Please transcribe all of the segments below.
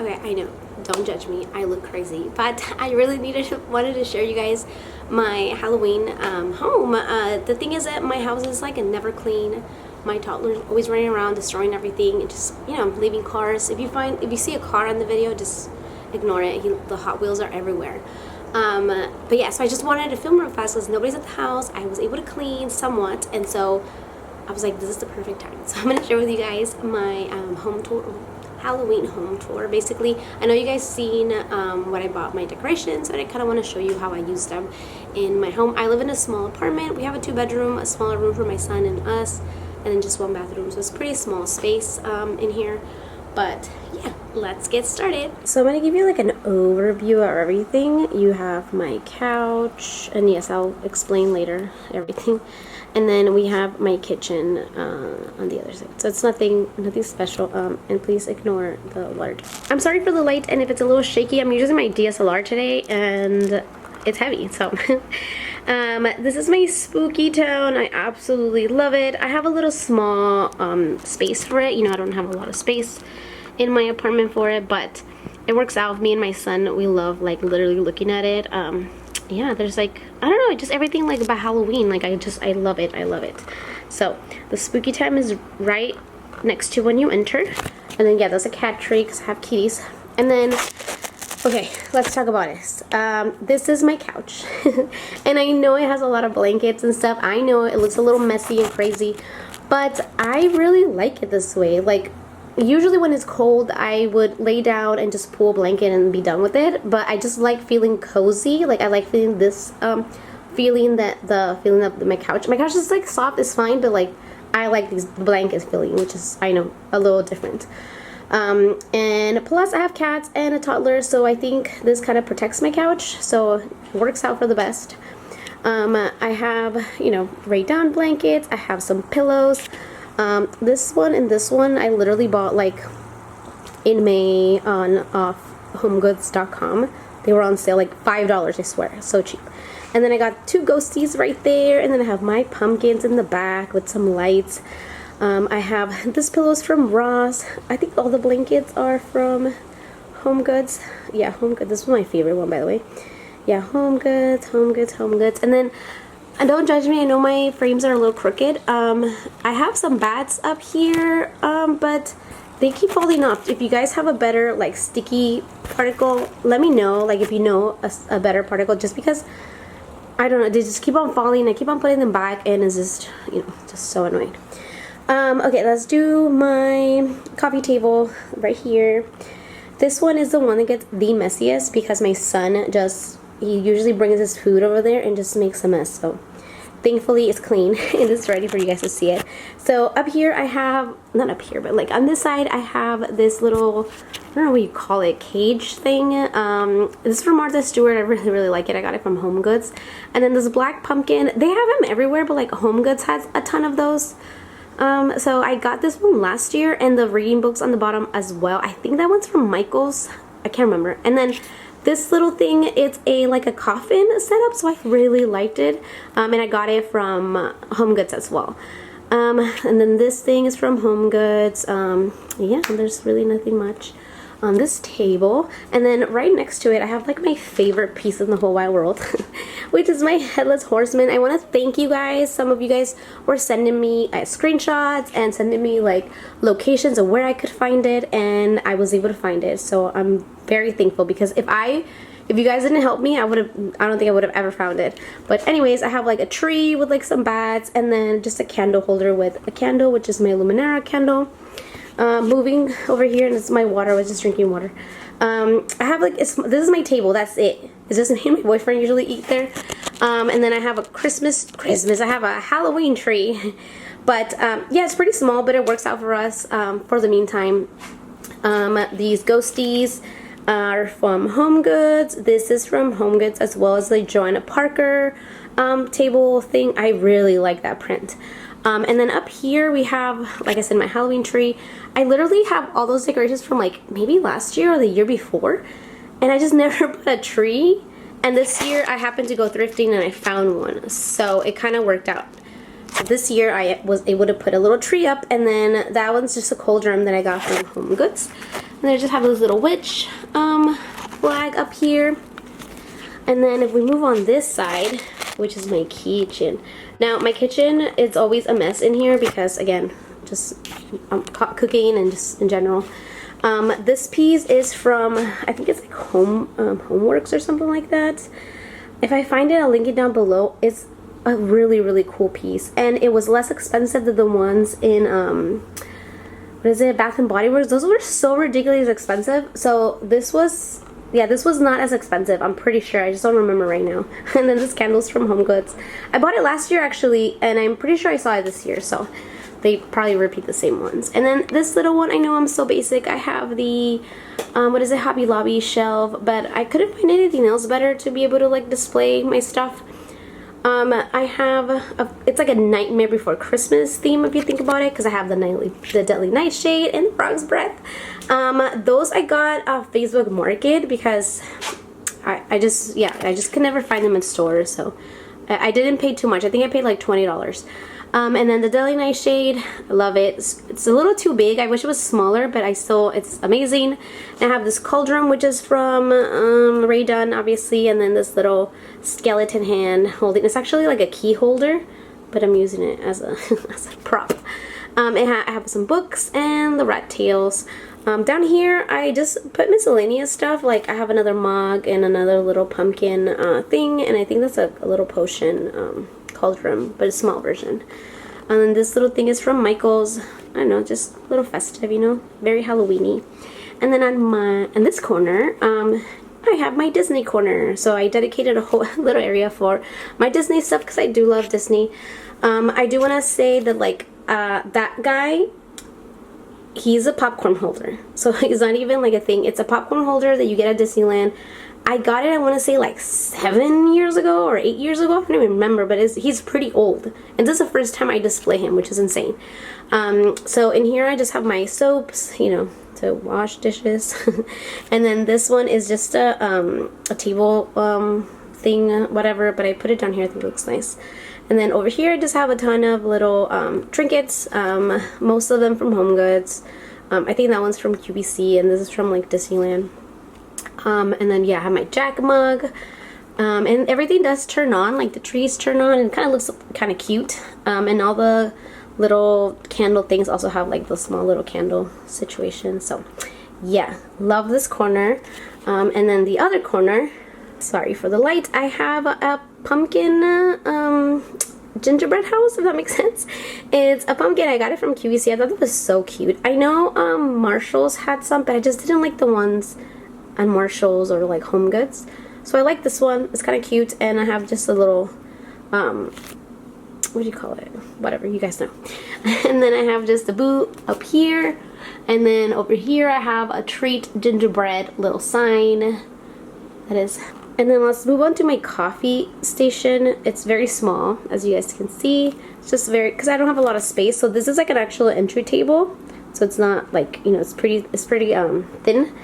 Okay, I know, don't judge me, I look crazy, but I really wanted to share you guys my Halloween home. The thing is that my house is like never clean. My toddler's always running around destroying everything and just, you know, leaving cars. If you see a car in the video, just ignore it. The Hot Wheels are everywhere. But yeah, so I just wanted to film real fast because nobody's at the house. I was able to clean somewhat, and so I was like, this is the perfect time. So I'm gonna share with you guys my home tour, Halloween home tour. Basically, I know you guys seen what I bought, my decorations, but I kind of want to show you how I use them in my home. I live in a small apartment. We have a 2-bedroom, a smaller room for my son and us, and then just 1 bathroom. So it's a pretty small space in here. But yeah, let's get started. So I'm gonna give you like an overview of everything. You have my couch, and yes, I'll explain later everything. And then we have my kitchen on the other side. So it's nothing special. And please ignore the water. I'm sorry for the light, and if it's a little shaky, I'm using my DSLR today, and it's heavy. So this is my spooky tone. I absolutely love it. I have a little small space for it. You know, I don't have a lot of space in my apartment for it, but it works out. Me and my son, we love like literally looking at it. Yeah, there's like, I don't know, just everything like about Halloween. Like I love it. I love it. So the spooky time is right next to when you enter. And then yeah, there's a cat tree because I have kitties. And then, okay, let's talk about this. This is my couch. And I know it has a lot of blankets and stuff. I know it looks a little messy and crazy, but I really like it this way. Like, usually when it's cold, I would lay down and just pull a blanket and be done with it. But I just like feeling cozy. Like I like feeling this, feeling of my couch. My couch is like soft, it's fine, but like I like these blankets feeling, which is, I know, a little different. And plus I have cats and a toddler, so I think this kind of protects my couch. So it works out for the best. I have, you know, laid down blankets. I have some pillows. This one and this one I literally bought like in May off homegoods.com. They were on sale like $5, I swear, so cheap. And then I got 2 ghosties right there, and then I have my pumpkins in the back with some lights. I have this pillows from Ross. I think all the blankets are from Home Goods. Yeah, Home Goods. This was my favorite one, by the way. Yeah, Home Goods, Home Goods, Home Goods. And then, and don't judge me, I know my frames are a little crooked. I have some bats up here, but they keep falling off. If you guys have a better like sticky particle, let me know. Like if you know a better particle, just because, I don't know, they just keep on falling. I keep on putting them back, and it's just, you know, just so annoying. Okay, let's do my coffee table right here. This one is the one that gets the messiest because my son he usually brings his food over there and just makes a mess. So thankfully it's clean and it's ready for you guys to see it. So up here I have, not up here, but like on this side I have this little, I don't know what you call it, cage thing. This is from Martha Stewart. I really like it. I got it from Home Goods. And then this black pumpkin, they have them everywhere, but like Home Goods has a ton of those. So I got this one last year, and the reading books on the bottom as well. I think that one's from Michael's. I can't remember. And then this little thing, it's like a coffin setup, so I really liked it. And I got it from Home Goods as well. And then this thing is from Home Goods. Yeah, there's really nothing much on this table. And then right next to it I have like my favorite piece in the whole wide world, which is my headless horseman. I want to thank you guys. Some of you guys were sending me screenshots and sending me like locations of where I could find it, and I was able to find it. So I'm very thankful, because if you guys didn't help me, I don't think I would have ever found it. But anyways, I have like a tree with like some bats, and then just a candle holder with a candle, which is my Luminara candle. Moving over here, and this is my water. I was just drinking water. I have like, this is my table. That's it. It's just me and my boyfriend usually eat there. And then I have a Christmas. I have a Halloween tree. But yeah, it's pretty small, but it works out for us for the meantime. These ghosties are from Home Goods. This is from Home Goods, as well as the Joanna Parker table thing. I really like that print. And then up here we have, like I said, my Halloween tree. I literally have all those decorations from like maybe last year or the year before, and I just never put a tree. And this year I happened to go thrifting and I found one, so it kind of worked out. So this year I was able to put a little tree up, and then that one's just a cauldron that I got from Home Goods. And I just have this little witch flag up here. And then if we move on this side, which is my kitchen. Now my kitchen is always a mess in here because, again, just cooking and just in general. This piece is from, I think it's like Homeworks or something like that. If I find it, I'll link it down below. It's a really, really cool piece, and it was less expensive than the ones in what is it, Bath and Body Works. Those were so ridiculously expensive. So this was, yeah, this was not as expensive, I'm pretty sure. I just don't remember right now. And then this candle's from Home Goods. I bought it last year actually, and I'm pretty sure I saw it this year, so they probably repeat the same ones. And then this little one, I know I'm so basic. I have the, what is it, Hobby Lobby shelf, but I couldn't find anything else better to be able to like display my stuff. I have, it's like a Nightmare Before Christmas theme if you think about it, because I have the Deadly Nightshade and the Frog's Breath. Those I got off Facebook Market because I just could never find them in stores, so I didn't pay too much. I think I paid like $20. And then the Deadly Nightshade, I love it. It's a little too big. I wish it was smaller, but it's amazing. I have this cauldron, which is from Ray Dunn, obviously, and then this little skeleton hand holding. It's actually like a key holder, but I'm using it as a, as a prop. I have some books and the rat tails. Down here, I just put miscellaneous stuff. Like I have another mug and another little pumpkin thing, and I think that's a little potion cauldron, but a small version. And then this little thing is from Michael's. I don't know, just a little festive, you know, very Halloween-y. And then in this corner, I have my Disney corner. So I dedicated a whole little area for my Disney stuff because I do love Disney. I do want to say that like that guy, he's a popcorn holder. So it's not even like a thing. It's a popcorn holder that you get at Disneyland. I got it, I want to say like 7 years ago or 8 years ago. I don't even remember, but he's pretty old. And this is the first time I display him, which is insane. So in here I just have my soaps, you know, to wash dishes. And then this one is just a table thing, whatever, but I put it down here. I think it looks nice. And then over here I just have a ton of little trinkets, most of them from Home Goods. I think that one's from QVC, and this is from like Disneyland. And then yeah, I have my Jack mug, and everything does turn on, like the trees turn on, and it kind of looks kind of cute. And all the little candle things also have like the small little candle situation. So yeah, love this corner. And then the other corner, sorry for the light, I have a pumpkin gingerbread house, if that makes sense. It's a pumpkin. I got it from QVC. I thought it was so cute. I know Marshall's had some, but I just didn't like the ones on Marshall's or like Home Goods. So I like this one. It's kind of cute, and I have just a little what do you call it? Whatever, you guys know. And then I have just a boot up here, and then over here I have a treat gingerbread little sign. That is. And then let's move on to my coffee station. It's very small, as you guys can see. It's just very, because I don't have a lot of space. So this is like an actual entry table. So it's not like, you know, it's pretty thin,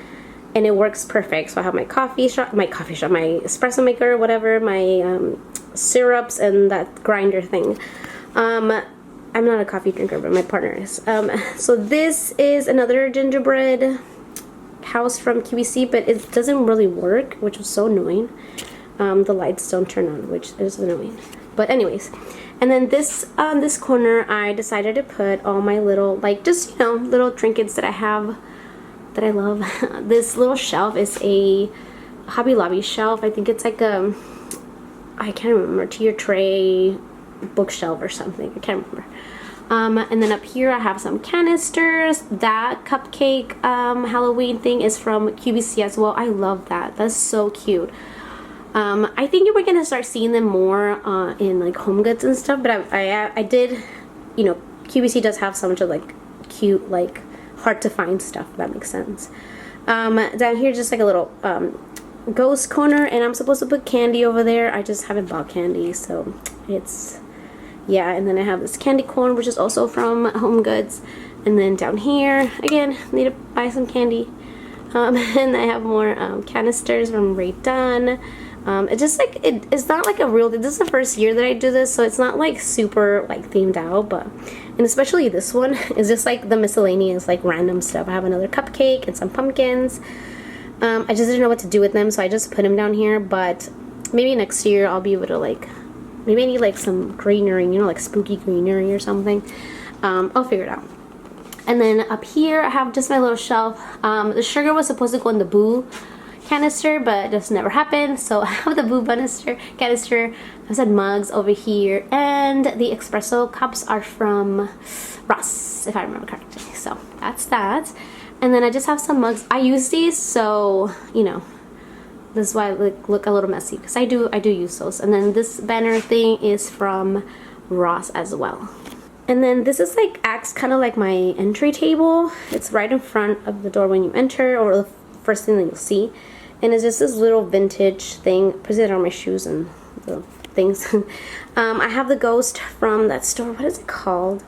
and it works perfect. So I have my coffee shop, my espresso maker, whatever, my syrups, and that grinder thing. I'm not a coffee drinker, but my partner is. So this is another gingerbread house from QVC, but it doesn't really work, which was so annoying. The lights don't turn on, which is annoying. But anyways, and then this this corner, I decided to put all my little, like, just, you know, little trinkets that I have that I love. This little shelf is a Hobby Lobby shelf. I think it's like a, I can't remember, tier tray bookshelf or something. I can't remember. And then up here I have some canisters. That cupcake Halloween thing is from QVC as well. I love that. That's so cute. I think we're gonna start seeing them more in like Home Goods and stuff. But I did, you know, QVC does have so much of like cute, like hard to find stuff, if that makes sense. Down here just like a little ghost corner, and I'm supposed to put candy over there. I just haven't bought candy, so it's, yeah. And then I have this candy corn, which is also from Home Goods. And then down here, again, need to buy some candy. And I have more canisters from Ray Dunn. It's just like it's not like a real. This is the first year that I do this, so it's not like super like themed out. But and especially this one is just like the miscellaneous like random stuff. I have another cupcake and some pumpkins. I just didn't know what to do with them, so I just put them down here. But maybe next year I'll be able to like, maybe I need like some greenery, you know, like spooky greenery or something. I'll figure it out. And then up here I have just my little shelf. The sugar was supposed to go in the Boo canister, but it just never happened. So I have the Boo canister. I said mugs over here, and the espresso cups are from Ross, if I remember correctly. So that's that. And then I just have some mugs. I use these, so you know, this is why I look a little messy, because I do use those. And then this banner thing is from Ross as well. And then this is like acts kind of like my entry table. It's right in front of the door when you enter, or the first thing that you'll see. And it's just this little vintage thing. Put it on my shoes and the things. I have the ghost from that store. What is it called?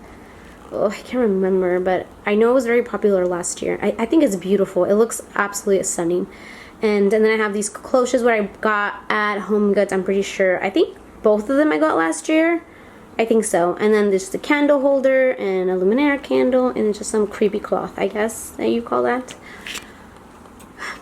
Oh, I can't remember, but I know it was very popular last year. I think it's beautiful. It looks absolutely stunning. And then I have these cloches where I got at Home Goods, I'm pretty sure. I think both of them I got last year. I think so. And then there's the candle holder and a luminaire candle, and just some creepy cloth, I guess that you call that.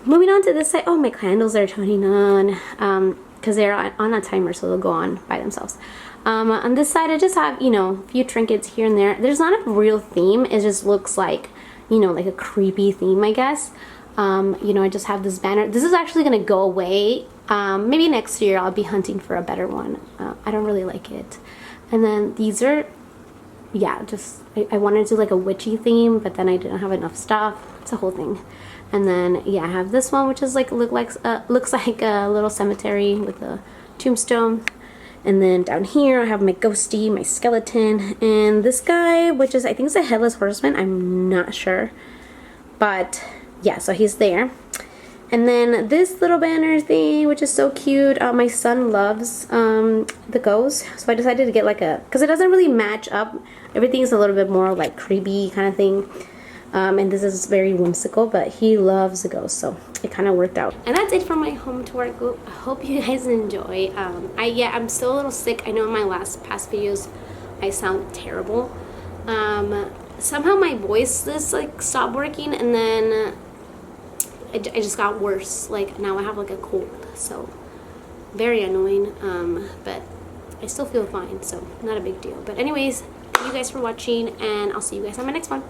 Moving on to this side. Oh, my candles are turning on because they're on a timer, so they'll go on by themselves. On this side I just have, you know, a few trinkets here and there. There's not a real theme. It just looks like, you know, like a creepy theme, I guess. You know, I just have this banner. This is actually gonna go away. Maybe next year I'll be hunting for a better one. I don't really like it. And then these are, yeah, just I wanted to do like a witchy theme, but then I didn't have enough stuff. It's a whole thing. And then yeah, I have this one, which is like looks like a little cemetery with a tombstone. And then down here I have my ghosty, my skeleton, and this guy, which is, I think it's a headless horseman. I'm not sure, but yeah, so he's there. And then this little banner thing, which is so cute. My son loves the ghost, so I decided to get like a, because it doesn't really match up. Everything is a little bit more like creepy kind of thing. And this is very whimsical, but he loves the ghost, so it kind of worked out. And that's it for my home tour. I hope you guys enjoy. I'm still a little sick. I know in my past videos I sound terrible. Somehow my voice just like stopped working, and then I just got worse. Like now I have like a cold, so very annoying. But I still feel fine, so not a big deal. But anyways, thank you guys for watching, and I'll see you guys on my next one.